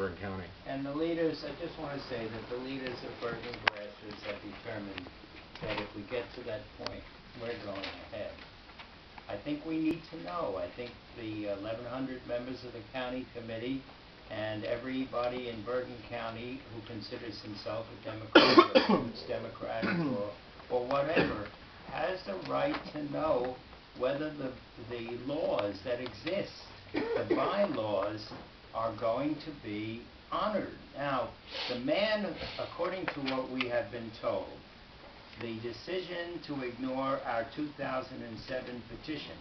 Bergen County. And the leaders, I just want to say that the leaders of Bergen grassroots have determined that if we get to that point, we're going ahead. I think we need to know. I think the 1,100 members of the county committee and everybody in Bergen County who considers himself a Democrat, or it's Democratic or whatever, has the right to know whether the laws that exist, the bylaws, are going to be honored. Now, the man, according to what we have been told, the decision to ignore our 2007 petition,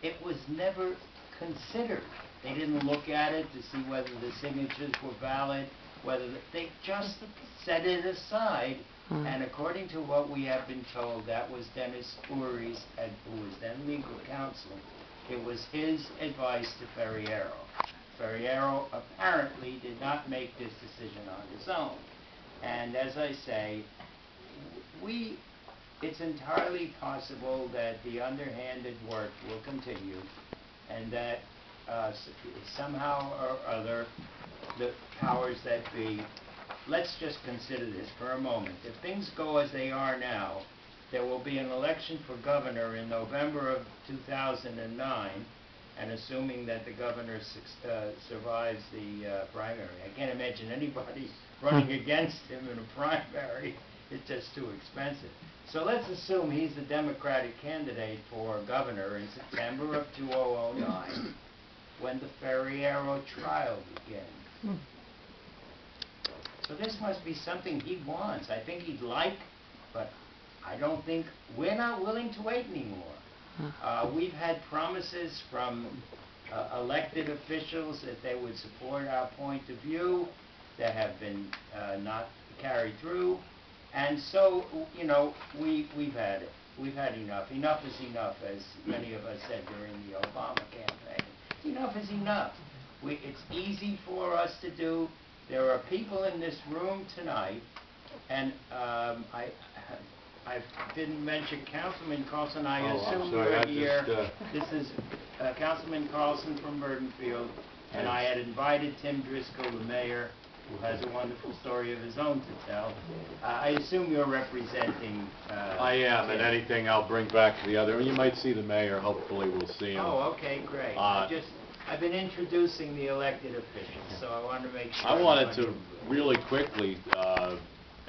it was never considered. They didn't look at it to see whether the signatures were valid, they just set it aside. And according to what we have been told, that was Dennis Uri's, who was then legal counsel. It was his advice to Ferriero. Ferriero apparently did not make this decision on his own. And as I say, it's entirely possible that the underhanded work will continue, and that somehow or other the powers that be, let's just consider this for a moment. If things go as they are now, there will be an election for governor in November of 2009, and assuming that the governor survives the primary. I can't imagine anybody running against him in a primary. It's just too expensive. So let's assume he's the Democratic candidate for governor in September of 2009, when the Ferriero trial begins. So this must be something he wants. I think he'd like, but I don't think, we're not willing to wait anymore. We've had promises from elected officials that they would support our point of view that have been not carried through. And so, you know, we've had it. We've had enough. Enough is enough, as many of us said during the Obama campaign. Enough is enough. It's easy for us to do. There are people in this room tonight, and I didn't mention Councilman Carlson. I assume you're here. This is Councilman Carlson from Burdenfield, and I had invited Tim Driscoll, the mayor, who has a wonderful story of his own to tell. I assume you're representing... I am, and anything I'll bring back to the other. You might see the mayor. Hopefully we'll see him. Oh, okay, great. I've been introducing the elected officials, so I wanted to make sure... I wanted to really quickly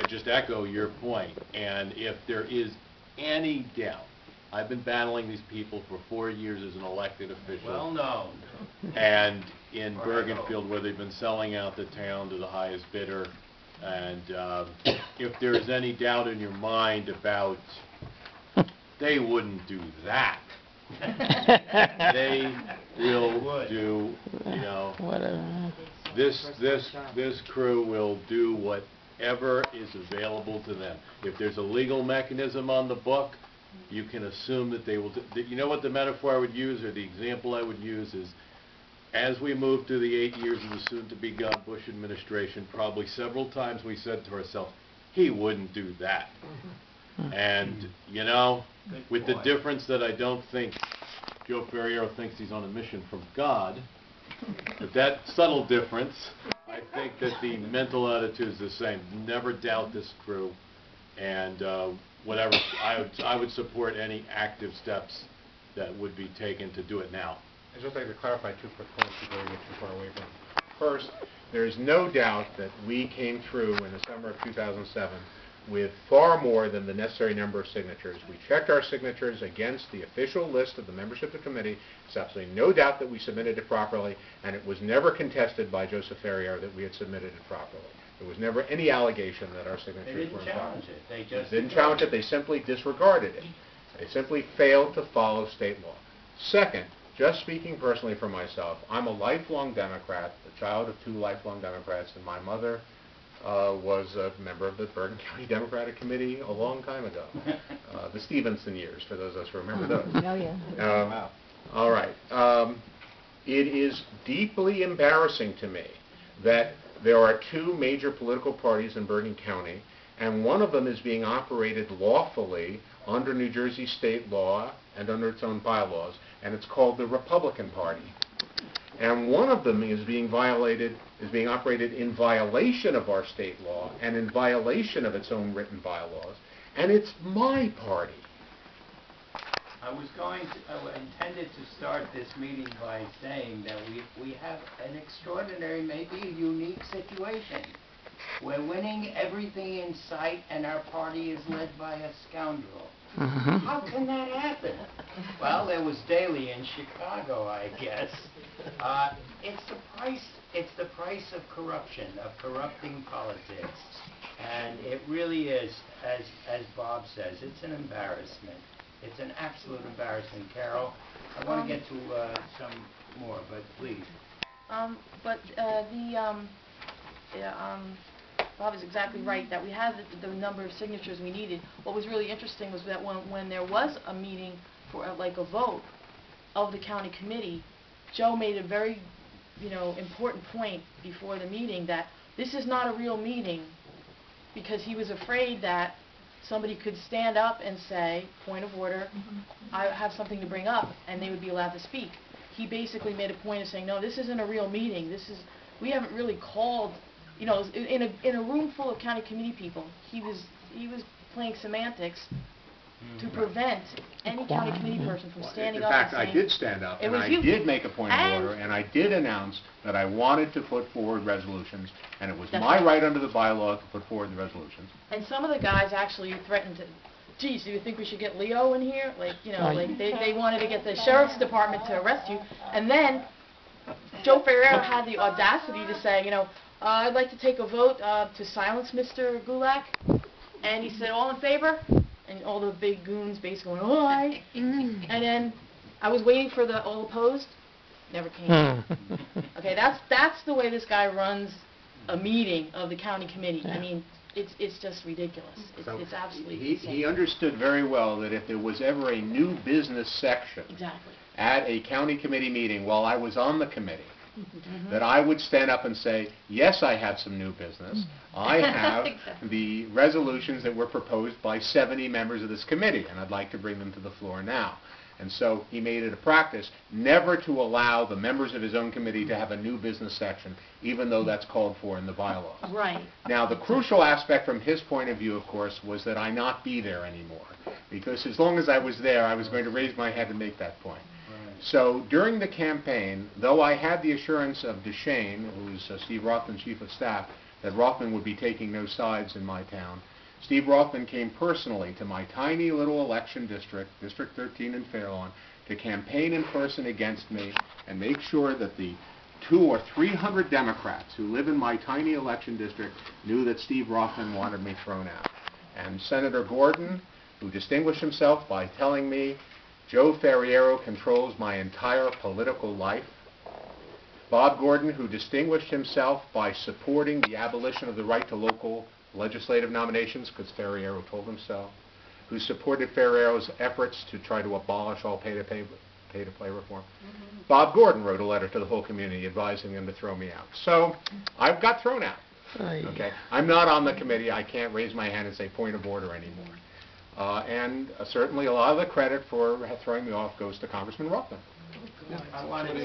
just echo your point, and if there is any doubt, I've been battling these people for 4 years as an elected official. Well known. And in Bergenfield, where they've been selling out the town to the highest bidder. And if there is any doubt in your mind about, they wouldn't do that. They will do, you know, this crew will do whatever is available to them. If there's a legal mechanism on the book, you can assume that they will do. You know what the metaphor I would use, or the example I would use, is as we move through the 8 years of the soon-to-be-gone Bush administration, probably several times we said to ourselves, he wouldn't do that. And, you know, with the difference that I don't think Joe Ferriero thinks he's on a mission from God, but that subtle difference, I think that the mental attitude is the same. Never doubt this crew, and whatever, I would support any active steps that would be taken to do it now. I'd just like to clarify 2 quick points before we get too far away from it. First, there is no doubt that we came through in the summer of 2007 with far more than the necessary number of signatures. We checked our signatures against the official list of the membership of the committee. There's absolutely no doubt that we submitted it properly, and it was never contested by Joseph Ferriero that we had submitted it properly. There was never any allegation that our signatures were improper. They didn't challenge it. They just didn't challenge it. They simply disregarded it. They simply failed to follow state law. Second, just speaking personally for myself, I'm a lifelong Democrat, the child of 2 lifelong Democrats, and my mother was a member of the Bergen County Democratic Committee a long time ago. The Stevenson years, for those of us who remember those. Oh, yeah. Wow. All right. It is deeply embarrassing to me that there are 2 major political parties in Bergen County, and one of them is being operated lawfully under New Jersey state law and under its own bylaws, and it's called the Republican Party. And one of them is being operated in violation of our state law and in violation of its own written bylaws, and it's my party. I intended to start this meeting by saying that we have an extraordinary, maybe a unique situation. We're winning everything in sight, and our party is led by a scoundrel. How can that happen? Well, there was Daley in Chicago, I guess. It's the price of corruption, of corrupting politics. And it really is, as Bob says, it's an embarrassment. It's an absolute embarrassment. Carol, I want to get to some more, but please. Bob is exactly right, that we had the number of signatures we needed. What was really interesting was that when there was a meeting for like a vote of the county committee, Joe made a very, important point before the meeting that this is not a real meeting, because he was afraid that somebody could stand up and say, point of order, I have something to bring up, and they would be allowed to speak. He basically made a point of saying, no, this isn't a real meeting. We haven't really called, in a room full of county committee people. He was playing semantics to prevent any county committee person from standing up and saying... In fact, I did stand up, and I you. did make a point of order, and I did announce that I wanted to put forward resolutions, and it was my right under the bylaw to put forward the resolutions. And some of the guys actually threatened to, geez, do you think we should get Leo in here? They wanted to get the sheriff's department to arrest you. And then Joe Ferrero had the audacity to say, I'd like to take a vote to silence Mr. Gulak. And he said, all in favor? And all the big goons basically went, all right. And then I was waiting for the all opposed. Never came. Okay, that's the way this guy runs a meeting of the county committee. I mean, it's just ridiculous. It's absolutely insane. He understood very well that if there was ever a new business section at a county committee meeting while I was on the committee, that I would stand up and say, yes, I have some new business. I have the resolutions that were proposed by 70 members of this committee, and I'd like to bring them to the floor now. And so he made it a practice never to allow the members of his own committee to have a new business section, even though that's called for in the bylaws. Right. Now, the crucial aspect from his point of view, of course, was that I not be there anymore, because as long as I was there, I was going to raise my head and make that point. So during the campaign, though I had the assurance of DeShane, who's Steve Rothman's chief of staff, that Rothman would be taking no sides in my town, Steve Rothman came personally to my tiny little election district, District 13 in Fairlawn, to campaign in person against me and make sure that the 200 or 300 Democrats who live in my tiny election district knew that Steve Rothman wanted me thrown out. And Senator Gordon, who distinguished himself by telling me, Joe Ferriero controls my entire political life. Bob Gordon, who distinguished himself by supporting the abolition of the right to local legislative nominations, because Ferriero told him so, who supported Ferriero's efforts to try to abolish all pay-to-play reform. Bob Gordon wrote a letter to the whole community advising them to throw me out. So I've got thrown out. Okay, I'm not on the committee. I can't raise my hand and say point of order anymore. And certainly a lot of the credit for throwing me off goes to Congressman Rothman. I wanted